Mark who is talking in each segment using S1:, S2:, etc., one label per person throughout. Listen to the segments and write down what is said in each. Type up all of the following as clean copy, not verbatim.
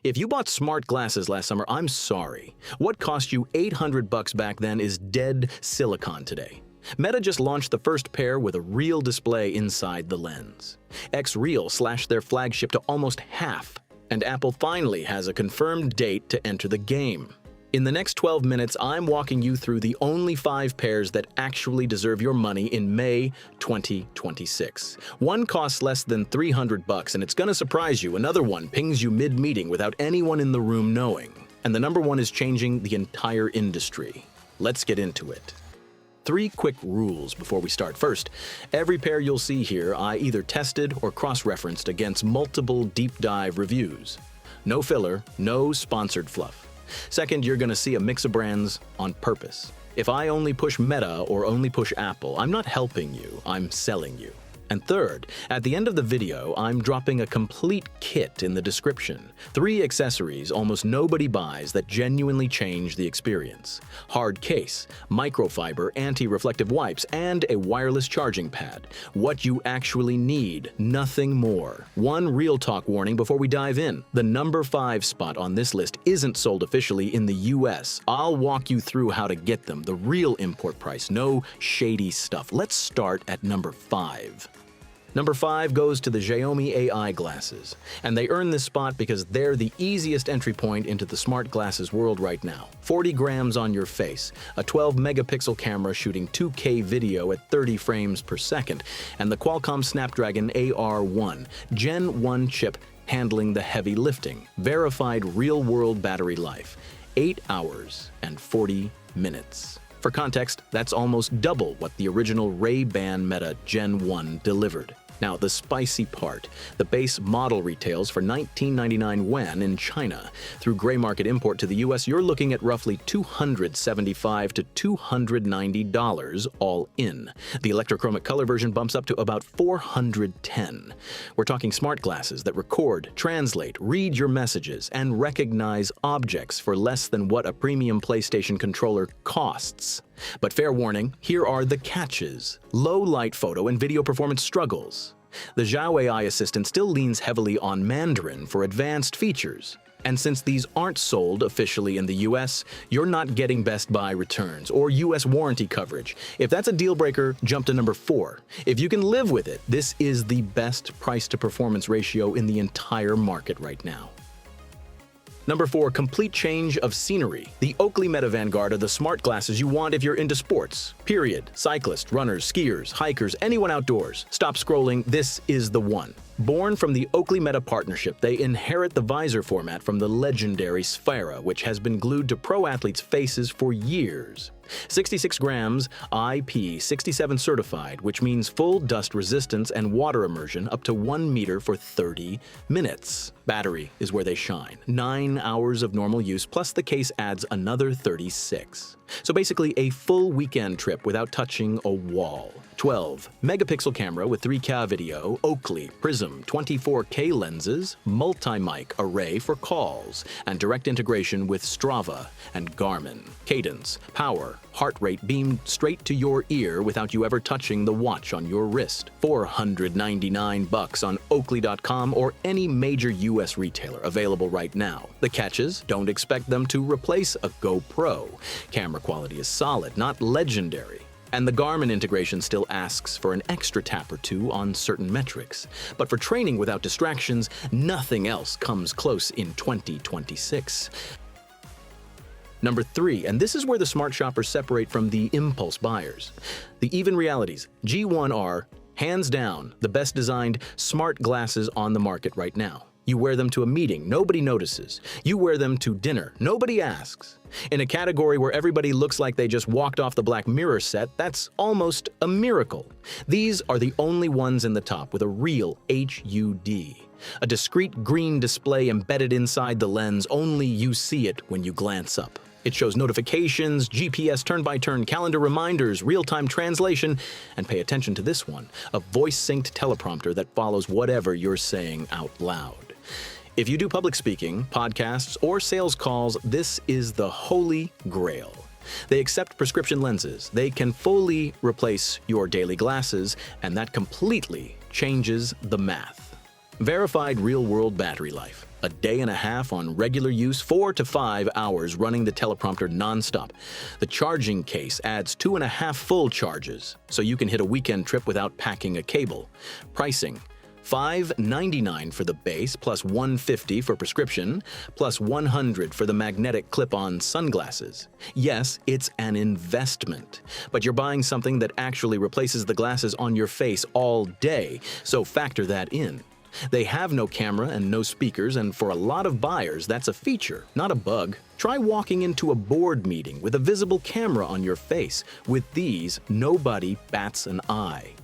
S1: If you bought smart glasses last summer, I'm sorry. What cost you $800 back then is dead silicon today. Meta just launched the first pair with a real display inside the lens. Xreal slashed their flagship to almost half, and Apple finally has a confirmed date to enter the game. In the next 12 minutes, I'm walking you through the only 5 pairs that actually deserve your money in May 2026. One costs less than $300, and it's gonna surprise you. Another one pings you mid-meeting without anyone in the room knowing. And the number one is changing the entire industry. Let's get into it. 3 quick rules before we start. First, every pair you'll see here I either tested or cross-referenced against multiple deep dive reviews. No filler, no sponsored fluff. Second, you're going to see a mix of brands on purpose. If I only push Meta or only push Apple, I'm not helping you, I'm selling you. And third, at the end of the video, I'm dropping a complete kit in the description. 3 accessories almost nobody buys that genuinely change the experience. Hard case, microfiber anti-reflective wipes, and a wireless charging pad. What you actually need, nothing more. One real talk warning before we dive in. The number 5 spot on this list isn't sold officially in the US. I'll walk you through how to get them, the real import price, no shady stuff. Let's start at number 5. Number 5 goes to the Xiaomi AI Glasses, and they earn this spot because they're the easiest entry point into the smart glasses world right now. 40 grams on your face, a 12-megapixel camera shooting 2K video at 30 frames per second, and the Qualcomm Snapdragon AR1 Gen 1 chip handling the heavy lifting. Verified real-world battery life, 8 hours and 40 minutes. For context, that's almost double what the original Ray-Ban Meta Gen 1 delivered. Now, the spicy part. The base model retails for $19.99 yuan in China. Through gray market import to the US, you're looking at roughly $275 to $290 all in. The electrochromic color version bumps up to about $410. We're talking smart glasses that record, translate, read your messages, and recognize objects for less than what a premium PlayStation controller costs. But fair warning, here are the catches. Low light photo and video performance struggles. The Xiao AI assistant still leans heavily on Mandarin for advanced features. And since these aren't sold officially in the US, you're not getting Best Buy returns or US warranty coverage. If that's a deal breaker, jump to number 4. If you can live with it, this is the best price to performance ratio in the entire market right now. Number 4, complete change of scenery. The Oakley Meta Vanguard are the smart glasses you want if you're into sports. Period. Cyclists, runners, skiers, hikers, anyone outdoors. Stop scrolling, this is the one. Born from the Oakley Meta partnership, they inherit the visor format from the legendary Sphera, which has been glued to pro athletes' faces for years. 66 grams, IP67 certified, which means full dust resistance and water immersion up to 1 meter for 30 minutes. Battery is where they shine. 9 hours of normal use, plus the case adds another 36. So basically a full weekend trip without touching a wall. 12-megapixel camera with 3K video, Oakley Prism 24K lenses, multi-mic array for calls, and direct integration with Strava and Garmin. Cadence, power, heart rate beamed straight to your ear without you ever touching the watch on your wrist. $499 on Oakley.com or any major US retailer, available right now. The catches: don't expect them to replace a GoPro. Camera quality is solid, not legendary. And the Garmin integration still asks for an extra tap or two on certain metrics. But for training without distractions, nothing else comes close in 2026. Number 3, and this is where the smart shoppers separate from the impulse buyers. The Even Realities G1 are, hands down, the best designed smart glasses on the market right now. You wear them to a meeting, nobody notices. You wear them to dinner, nobody asks. In a category where everybody looks like they just walked off the Black Mirror set, that's almost a miracle. These are the only ones in the top with a real HUD. A discrete green display embedded inside the lens, only you see it when you glance up. It shows notifications, GPS turn-by-turn calendar reminders, real-time translation, and pay attention to this one, a voice-synced teleprompter that follows whatever you're saying out loud. If you do public speaking, podcasts, or sales calls, this is the holy grail. They accept prescription lenses. They can fully replace your daily glasses, and that completely changes the math. Verified real-world battery life. A day and a half on regular use, 4 to 5 hours running the teleprompter nonstop. The charging case adds 2.5 full charges, so you can hit a weekend trip without packing a cable. Pricing: $599 for the base, plus $150 for prescription, plus $100 for the magnetic clip-on sunglasses. Yes, it's an investment, but you're buying something that actually replaces the glasses on your face all day, so factor that in. They have no camera and no speakers, and for a lot of buyers, that's a feature, not a bug. Try walking into a board meeting with a visible camera on your face. With these, nobody bats an eye.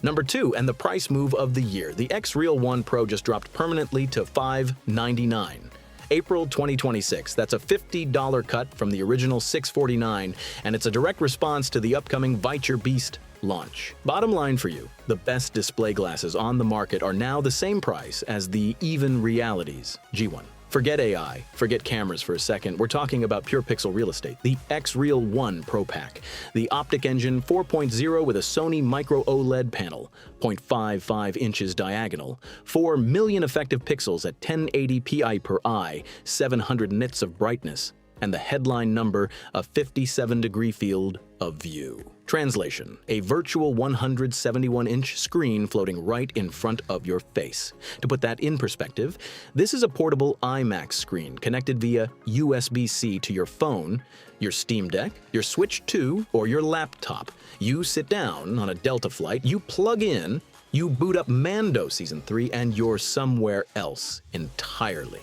S1: Number 2, and the price move of the year, the Xreal One Pro just dropped permanently to $599. April 2026, that's a $50 cut from the original $649, and it's a direct response to the upcoming Bite Your Beast launch. Bottom line for you, the best display glasses on the market are now the same price as the Even Realities G1. Forget AI, forget cameras for a second, we're talking about pure pixel real estate. The Xreal One Pro Pack, the Optic Engine 4.0 with a Sony Micro OLED panel, 0.55 inches diagonal, 4 million effective pixels at 1080 pi per eye, 700 nits of brightness, and the headline number, a 57-degree field of view. Translation: a virtual 171-inch screen floating right in front of your face. To put that in perspective, this is a portable IMAX screen connected via USB-C to your phone, your Steam Deck, your Switch 2, or your laptop. You sit down on a Delta flight, you plug in, you boot up Mando Season 3, and you're somewhere else entirely.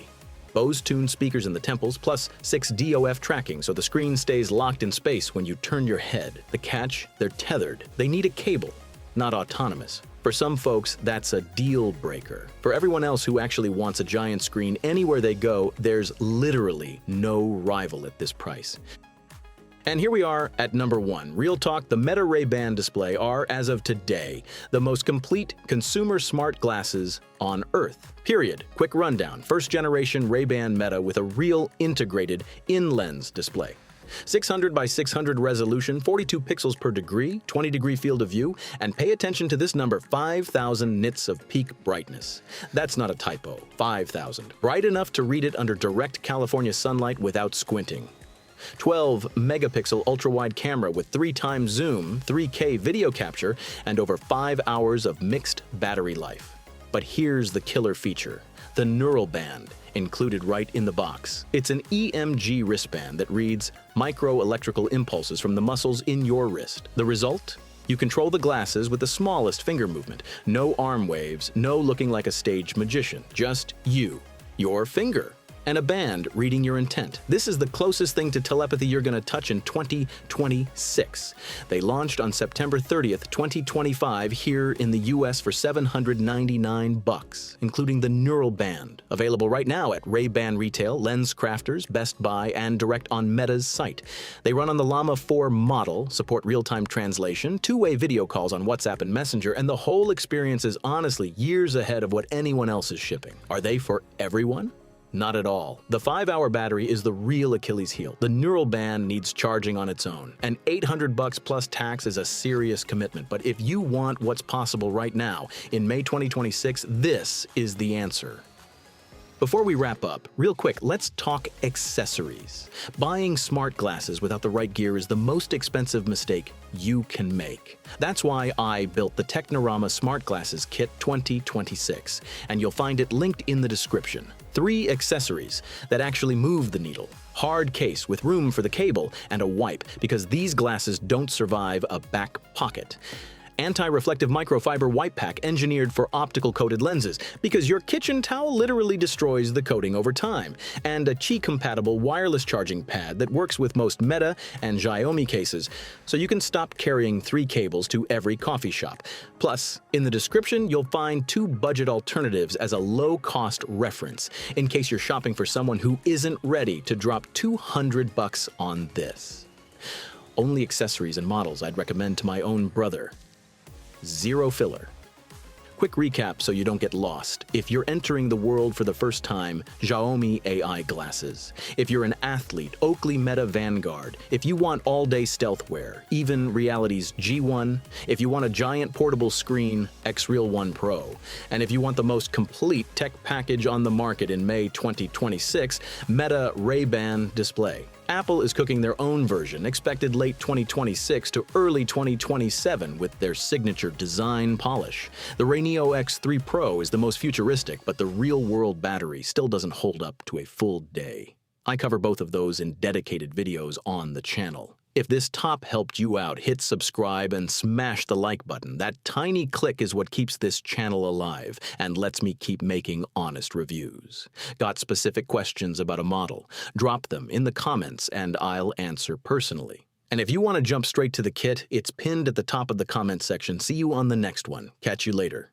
S1: Bose-tuned speakers in the temples, plus 6 DOF tracking so the screen stays locked in space when you turn your head. The catch? They're tethered. They need a cable, not autonomous. For some folks, that's a deal breaker. For everyone else who actually wants a giant screen anywhere they go, there's literally no rival at this price. And here we are at number 1. Real talk, the Meta Ray-Ban display are, as of today, the most complete consumer smart glasses on Earth. Period. Quick rundown. First generation Ray-Ban Meta with a real integrated in-lens display. 600 by 600 resolution, 42 pixels per degree, 20-degree field of view, and pay attention to this number, 5,000 nits of peak brightness. That's not a typo, 5,000. Bright enough to read it under direct California sunlight without squinting. 12 megapixel ultra-wide camera with 3x zoom, 3K video capture, and over 5 hours of mixed battery life. But here's the killer feature, the neural band, included right in the box. It's an EMG wristband that reads microelectrical impulses from the muscles in your wrist. The result? You control the glasses with the smallest finger movement. No arm waves, no looking like a staged magician. Just you, your finger, and a band reading your intent. This is the closest thing to telepathy you're going to touch in 2026. They launched on September 30th, 2025 here in the US for $799, including the neural band. Available right now at Ray-Ban Retail, Lens Crafters, Best Buy, and direct on Meta's site. They run on the Llama 4 model, support real-time translation, two-way video calls on WhatsApp and Messenger, and the whole experience is honestly years ahead of what anyone else is shipping. Are they for everyone? Not at all. The 5-hour battery is the real Achilles heel. The neural band needs charging on its own. And $800 plus tax is a serious commitment. But if you want what's possible right now, in May 2026, this is the answer. Before we wrap up, real quick, let's talk accessories. Buying smart glasses without the right gear is the most expensive mistake you can make. That's why I built the Tecnorama Smart Glasses Kit 2026, and you'll find it linked in the description. 3 accessories that actually move the needle. Hard case with room for the cable and a wipe, because these glasses don't survive a back pocket. Anti-reflective microfiber wipe pack engineered for optical-coated lenses, because your kitchen towel literally destroys the coating over time. And a Qi-compatible wireless charging pad that works with most Meta and Xiaomi cases, so you can stop carrying 3 cables to every coffee shop. Plus, in the description, you'll find 2 budget alternatives as a low-cost reference, in case you're shopping for someone who isn't ready to drop $200 on this. Only accessories and models I'd recommend to my own brother. Zero filler. Quick recap so you don't get lost. If you're entering the world for the first time, Xiaomi AI Glasses. If you're an athlete, Oakley Meta Vanguard. If you want all-day stealth wear, even Reality's G1. If you want a giant portable screen, Xreal One Pro. And if you want the most complete tech package on the market in May 2026, Meta Ray-Ban display. Apple is cooking their own version, expected late 2026 to early 2027 with their signature design polish. The RayNeo X3 Pro is the most futuristic, but the real-world battery still doesn't hold up to a full day. I cover both of those in dedicated videos on the channel. If this top helped you out, hit subscribe and smash the like button. That tiny click is what keeps this channel alive and lets me keep making honest reviews. Got specific questions about a model? Drop them in the comments and I'll answer personally. And if you want to jump straight to the kit, it's pinned at the top of the comment section. See you on the next one. Catch you later.